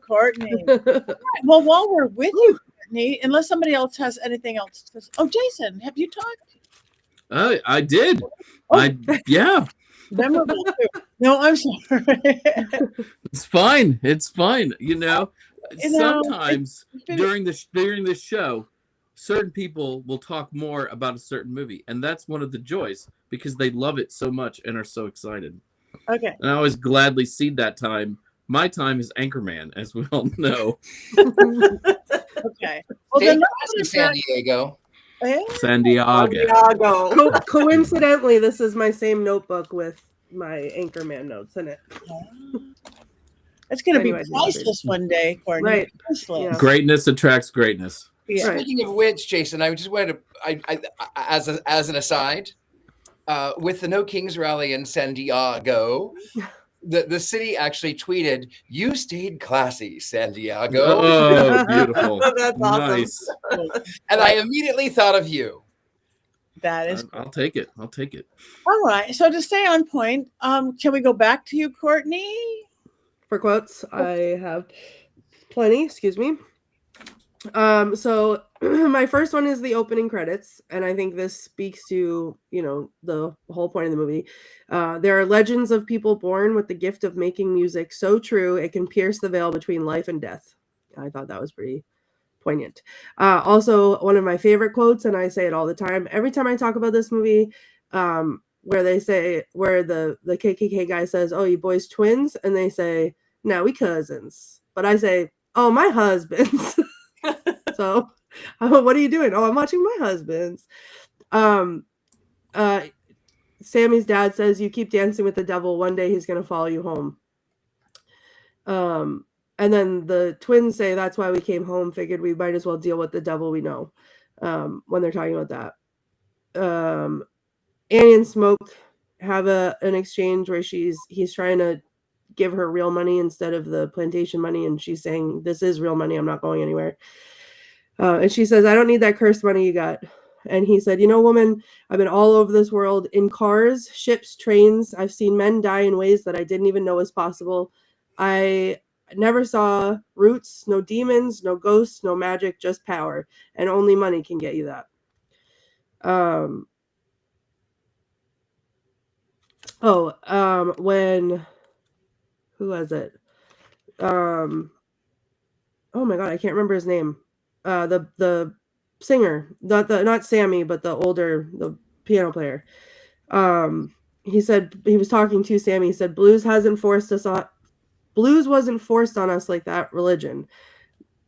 Courtney. Well, while we're with you, Courtney, unless somebody else has anything else to say. Oh, Jason, have you talked? I did. Oh. Yeah. Memorable too. No, I'm sorry. It's fine. It's fine. You know, You know, sometimes been- during the show, certain people will talk more about a certain movie, and that's one of the joys because they love it so much and are so excited. Okay. And I always gladly cede that time. My time is Anchorman, as we all know. Okay. Well, Stay then classy, San Diego. San Diego. Santiago. Coincidentally, this is my same notebook with my Anchorman notes in it. It's going to be Anyway, priceless one day, Courtney. Right. Priceless. Yeah. Greatness attracts greatness. Yeah. Right. Speaking of which, Jason, I just wanted to, as an aside, with the No Kings rally in San Diego, the city actually tweeted, "You stayed classy, San Diego," Oh, beautiful. That's awesome. Nice. and I immediately thought of you. That is I'll take it. I'll take it. all right. So to stay on point, can we go back to you, Courtney? For quotes, I have plenty. Excuse me. So my first one is the opening credits, and I think this speaks to, the whole point of the movie. There are legends of people born with the gift of making music so true it can pierce the veil between life and death. I thought that was pretty poignant. Also, one of my favorite quotes, and I say it all the time, every time I talk about this movie, where the KKK guy says, "Oh, you boys twins?" and they say, "No, we cousins." But I say, "Oh, my husbands." So, what are you doing? "Oh, I'm watching my husbands." Sammy's dad says, "You keep dancing with the devil. One day he's going to follow you home." And then the twins say, "That's why we came home. Figured we might as well deal with the devil we know." When they're talking about that, Annie and Smoke have an exchange where he's trying to give her real money instead of the plantation money, and she's saying, "This is real money. I'm not going anywhere." And she says, "I don't need that cursed money you got." And he said, "Woman, I've been all over this world in cars, ships, trains. I've seen men die in ways that I didn't even know was possible. I never saw roots, no demons, no ghosts, no magic, just power. And only money can get you that." Who was it? Oh my God, I can't remember his name. The singer, not Sammy, but the piano player. He said, he was talking to Sammy. He said, blues wasn't forced on us like that religion.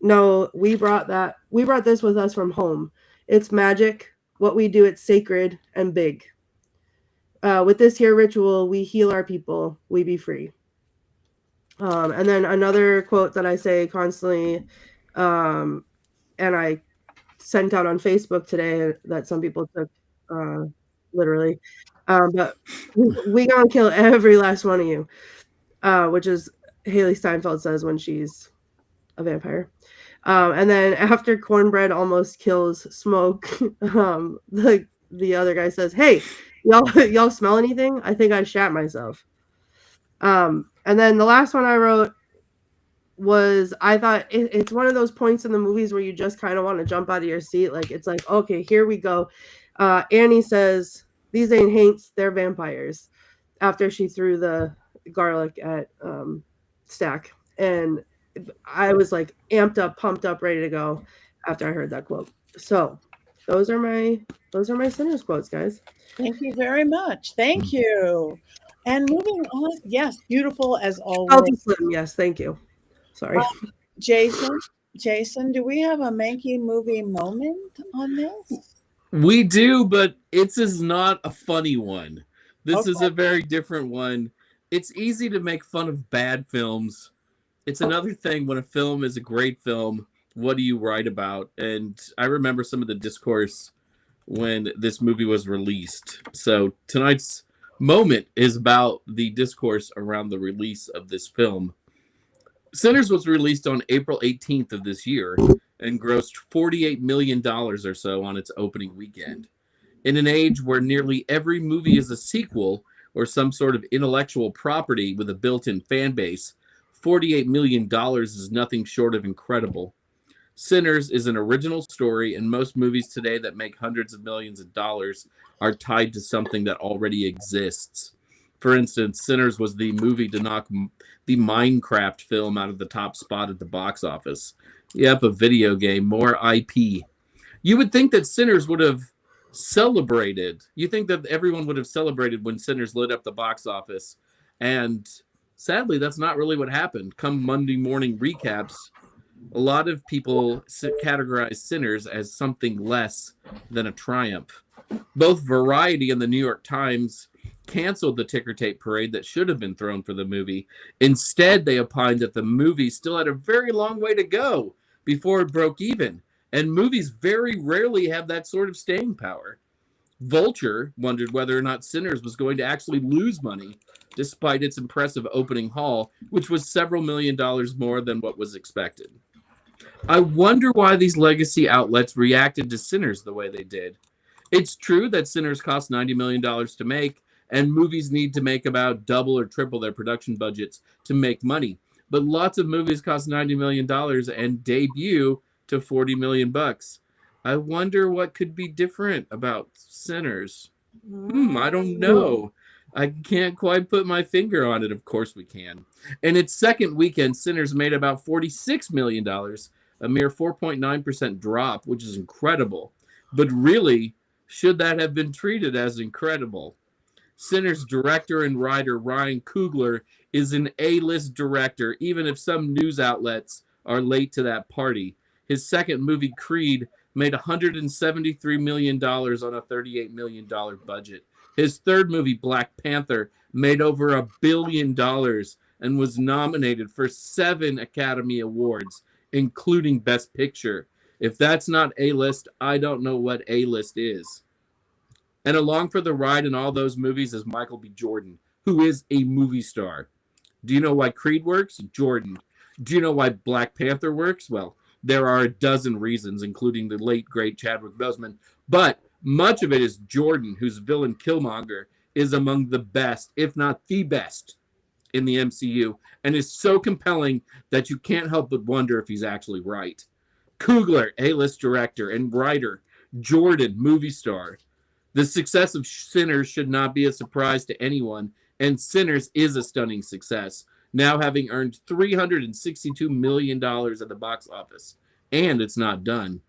No, we brought this with us from home. It's magic. What we do, it's sacred and big. With this here ritual, we heal our people. We be free. And then another quote that I say constantly, and I sent out on Facebook today that some people took literally, but we gonna kill every last one of you, which is Haley Steinfeld says when she's a vampire. And then after Cornbread almost kills Smoke, the other guy says, "Hey, y'all smell anything? I think I shat myself." And then the last one I wrote was, I thought it's one of those points in the movies where you just kind of want to jump out of your seat. Like, it's like, okay, here we go. Annie says, "These ain't haints, they're vampires," after she threw the garlic at Stack. And I was like amped up, pumped up, ready to go after I heard that quote. So those are my Sinners quotes, guys. Thank you very much. Thank you. And moving on, yes, beautiful as always. Salty Slim, yes, thank you. Sorry. Jason, do we have a Mankey movie moment on this? We do, but is not a funny one. This is Okay. a very different one. It's easy to make fun of bad films it's another thing when a film is a great film, what do you write about? And I remember some of the discourse when this movie was released. So tonight's moment is about the discourse around the release of this film. Sinners was released on April 18th of this year and grossed $48 million or so on its opening weekend. In an age where nearly every movie is a sequel or some sort of intellectual property with a built-in fan base, $48 million is nothing short of incredible. Sinners is an original story, and most movies today that make hundreds of millions of dollars are tied to something that already exists. For instance, Sinners was the movie to knock the Minecraft film out of the top spot at the box office. Yep, a video game, more IP. You would think that Sinners would have celebrated. You think that everyone would have celebrated when Sinners lit up the box office. And sadly, that's not really what happened. Come Monday morning recaps, a lot of people categorize Sinners as something less than a triumph. Both Variety and the New York Times canceled the ticker tape parade that should have been thrown for the movie. Instead, they opined that the movie still had a very long way to go before it broke even. And movies very rarely have that sort of staying power. Vulture wondered whether or not Sinners was going to actually lose money, despite its impressive opening haul, which was several $million more than what was expected. I wonder why these legacy outlets reacted to Sinners the way they did. It's true that Sinners cost $90 million to make, and movies need to make about double or triple their production budgets to make money. But lots of movies cost $90 million and debut to $40 million bucks. I wonder what could be different about Sinners. I don't know. I can't quite put my finger on it. Of course we can. In its second weekend, Sinners made about $46 million, a mere 4.9% drop, which is incredible. But really, should that have been treated as incredible? Sinners director and writer Ryan Coogler is an A-list director, even if some news outlets are late to that party. His second movie, Creed, made $173 million on a $38 million budget. His third movie, Black Panther, made over $1 billion and was nominated for 7 Academy Awards, including Best Picture. If that's not A-list, I don't know what A-list is. And along for the ride in all those movies is Michael B. Jordan, who is a movie star. Do you know why Creed works? Jordan. Do you know why Black Panther works? Well, there are a dozen reasons, including the late, great Chadwick Boseman. But much of it is Jordan, whose villain Killmonger is among the best, if not the best, in the MCU, and is so compelling that you can't help but wonder if he's actually right. Coogler, A-list director and writer. Jordan, movie star. The success of Sinners should not be a surprise to anyone, and Sinners is a stunning success, now having earned $362 million at the box office. And it's not done.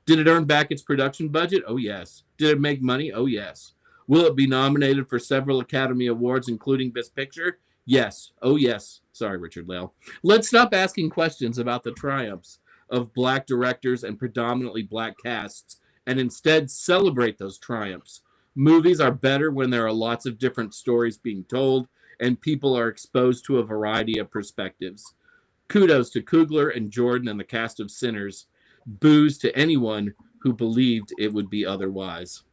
Did it earn back its production budget? Oh, yes. Did it make money? Oh, yes. Will it be nominated for several Academy Awards, including Best Picture? Yes. Oh, yes. Sorry, Richard-Lael. Let's stop asking questions about the triumphs of Black directors and predominantly Black casts, and instead celebrate those triumphs. Movies are better when there are lots of different stories being told, and people are exposed to a variety of perspectives. Kudos to Coogler and Jordan and the cast of Sinners. Boos to anyone who believed it would be otherwise.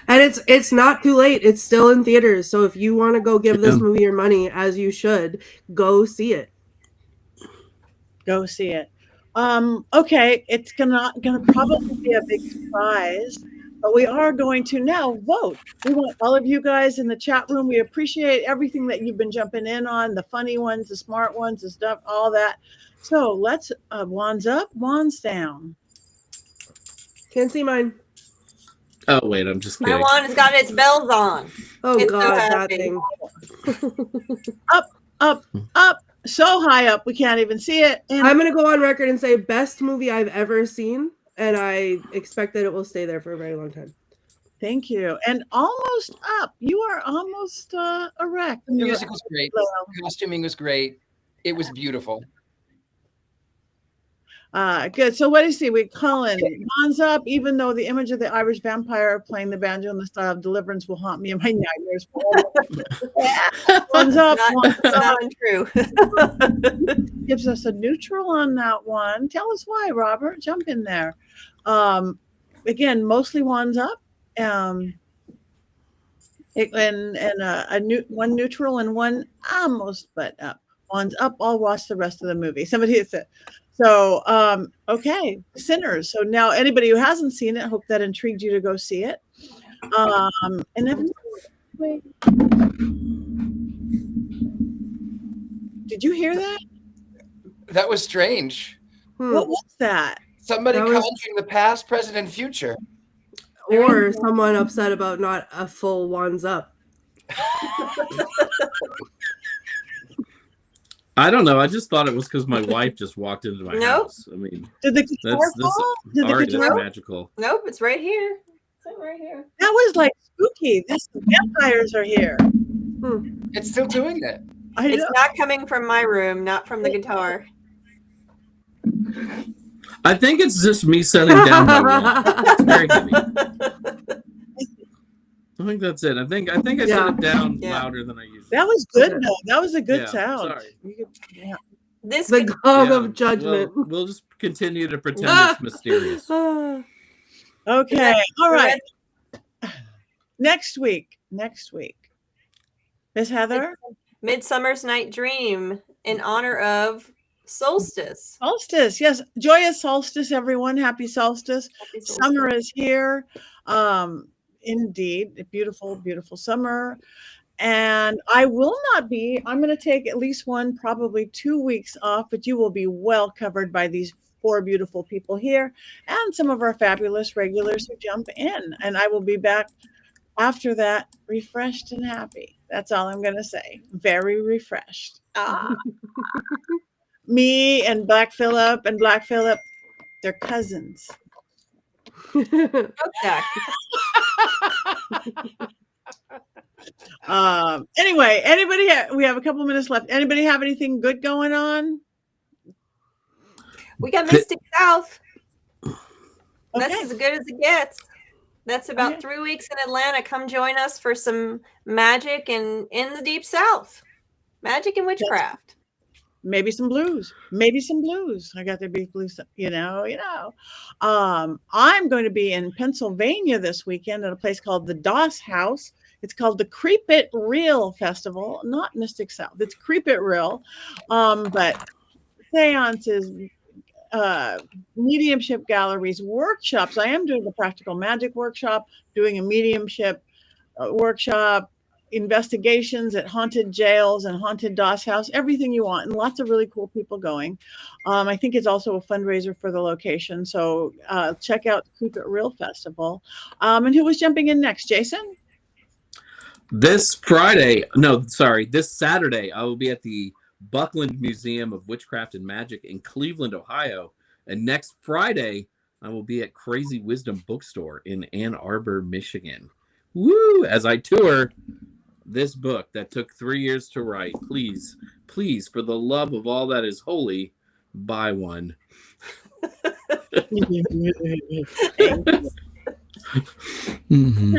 And it's not too late. It's still in theaters. So if you want to go give this movie your money, as you should, go see it. Go see it. Okay, it's gonna probably be a big surprise, but we are going to now vote. We want all of you guys in the chat room. We appreciate everything that you've been jumping in on, the funny ones, the smart ones, the stuff, all that. So let's wands up, wands down. Can't see mine. Oh, wait, I'm just kidding. My wand has got its bells on. Oh, It's God, so that happy. thing. Up, so high up we can't even see it. And I'm going to go on record and say best movie I've ever seen, and I expect that it will stay there for a very long time. thank you. And almost up. You are almost erect. The music was great. Costuming was great. It was beautiful. Good. So what do you see? We Cullen, Bonds Up, even though the image of the Irish vampire playing the banjo in the style of Deliverance will haunt me in my nightmares. Bonds Up, It's not untrue. gives us a neutral on that one. Tell us why, Robert. Jump in there. Again, mostly Wands Up. And one neutral and one almost but up. One's up. I'll watch the rest of the movie. Somebody hits it. So okay, Sinners. So now anybody who hasn't seen it, hope that intrigued you to go see it. And then did you hear that? That was strange. What was that? Somebody That was- conjuring the past, present, and future. Or someone upset about not a full Wands Up. I don't know. I just thought it was because my wife just walked into my Nope. house. I mean, Did the guitar fall? Did the art is guitar? magical. Nope, it's right here. It's right here. That was like spooky. The vampires are here. It's still doing it. I It's know. not coming from my room, not from the guitar. I think it's just me setting down my wall. It's very heavy. I think that's it. I think I set it down Yeah. louder than I usually. That was good. Okay. though. That was a good Yeah, sound. sorry. You could- yeah. This The could- gong Yeah, of judgment. We'll just continue to pretend Ah! it's mysterious. Okay. All right. Next week. Miss Heather? Midsummer's Night Dream in honor of solstice. Solstice. Yes. Joyous solstice, everyone. Happy solstice. Happy solstice. Summer is here. Indeed. A beautiful, beautiful summer. And I will not be, I'm going to take at least one, probably 2 weeks off, but you will be well covered by these 4 beautiful people here and some of our fabulous regulars who jump in. And I will be back after that, refreshed and happy. That's all I'm going to say. Very refreshed. Me and Black Phillip, they're cousins. Okay. Anyway, we have a couple minutes left. Anybody have anything good going on? We got Mystic South. Okay. That's as good as it gets. That's about Okay. 3 weeks in Atlanta. Come join us for some magic and in the deep south. Magic and witchcraft. Maybe some blues. I got the big blues, you know. I'm going to be in Pennsylvania this weekend at a place called the Doss House. It's called the Creep It Real Festival, not Mystic South. It's Creep It Real. But seances, mediumship galleries, workshops. I am doing the practical magic workshop, doing a mediumship workshop, investigations at haunted jails and haunted Doss House, everything you want, and lots of really cool people going. I think it's also a fundraiser for the location. So check out Keep It Real Festival. And who was jumping in next? Jason? This Saturday, I will be at the Buckland Museum of Witchcraft and Magic in Cleveland, Ohio. And next Friday, I will be at Crazy Wisdom Bookstore in Ann Arbor, Michigan. Woo! As I tour this book that took 3 years to write. Please, for the love of all that is holy, buy one. Mm-hmm.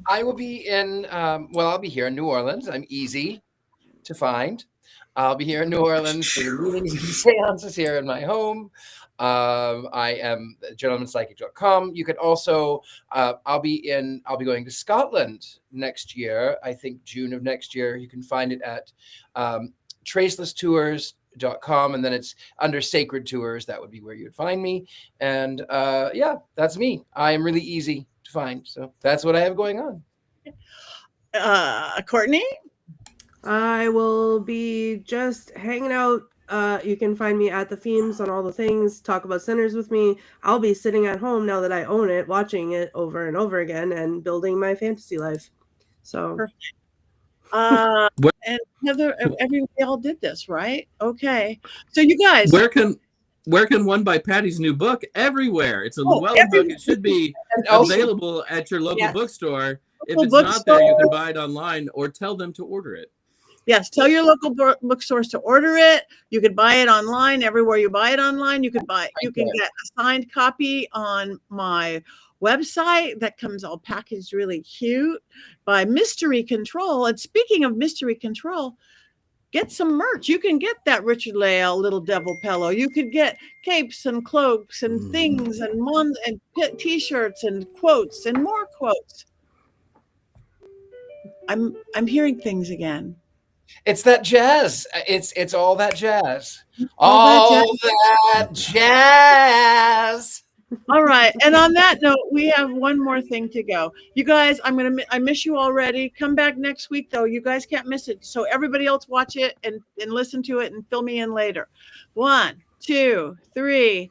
I will be in, I'll be here in New Orleans. I'm easy to find. I'll be here in New Orleans for meetings and seances here in my home. I am gentlemanpsychic.com. You could also, I'll be going to Scotland next year. I think June of next year. You can find it at tracelesstours.com, and then it's under Sacred Tours. That would be where you would find me. And that's me. I am really easy to find. So that's what I have going on. Courtney? I will be just hanging out. You can find me at the Themes on all the things. Talk about Sinners with me. I'll be sitting at home now that I own it, watching it over and over again and building my fantasy life. So Perfect. And Heather, everybody all did this, right? Okay. So you guys, Where can one buy Patty's new book? Everywhere. It's a Llewellyn book. It should be available at your local bookstore. If it's not there, you can buy it online or tell them to order it. Yes, tell your local bookstores to order it. You could buy it online everywhere you buy it online. You can get a signed copy on my website that comes all packaged really cute by Mystery Control. And speaking of Mystery Control, get some merch. You can get that Richard-Lael little devil pillow. You could get capes and cloaks and things and t-shirts and quotes and more quotes. I'm hearing things again. It's that jazz. It's all that jazz. All that jazz. All right. And on that note, we have one more thing to go. You guys, I miss you already. Come back next week, though. You guys can't miss it. So everybody else watch it and listen to it and fill me in later. 1, 2, 3.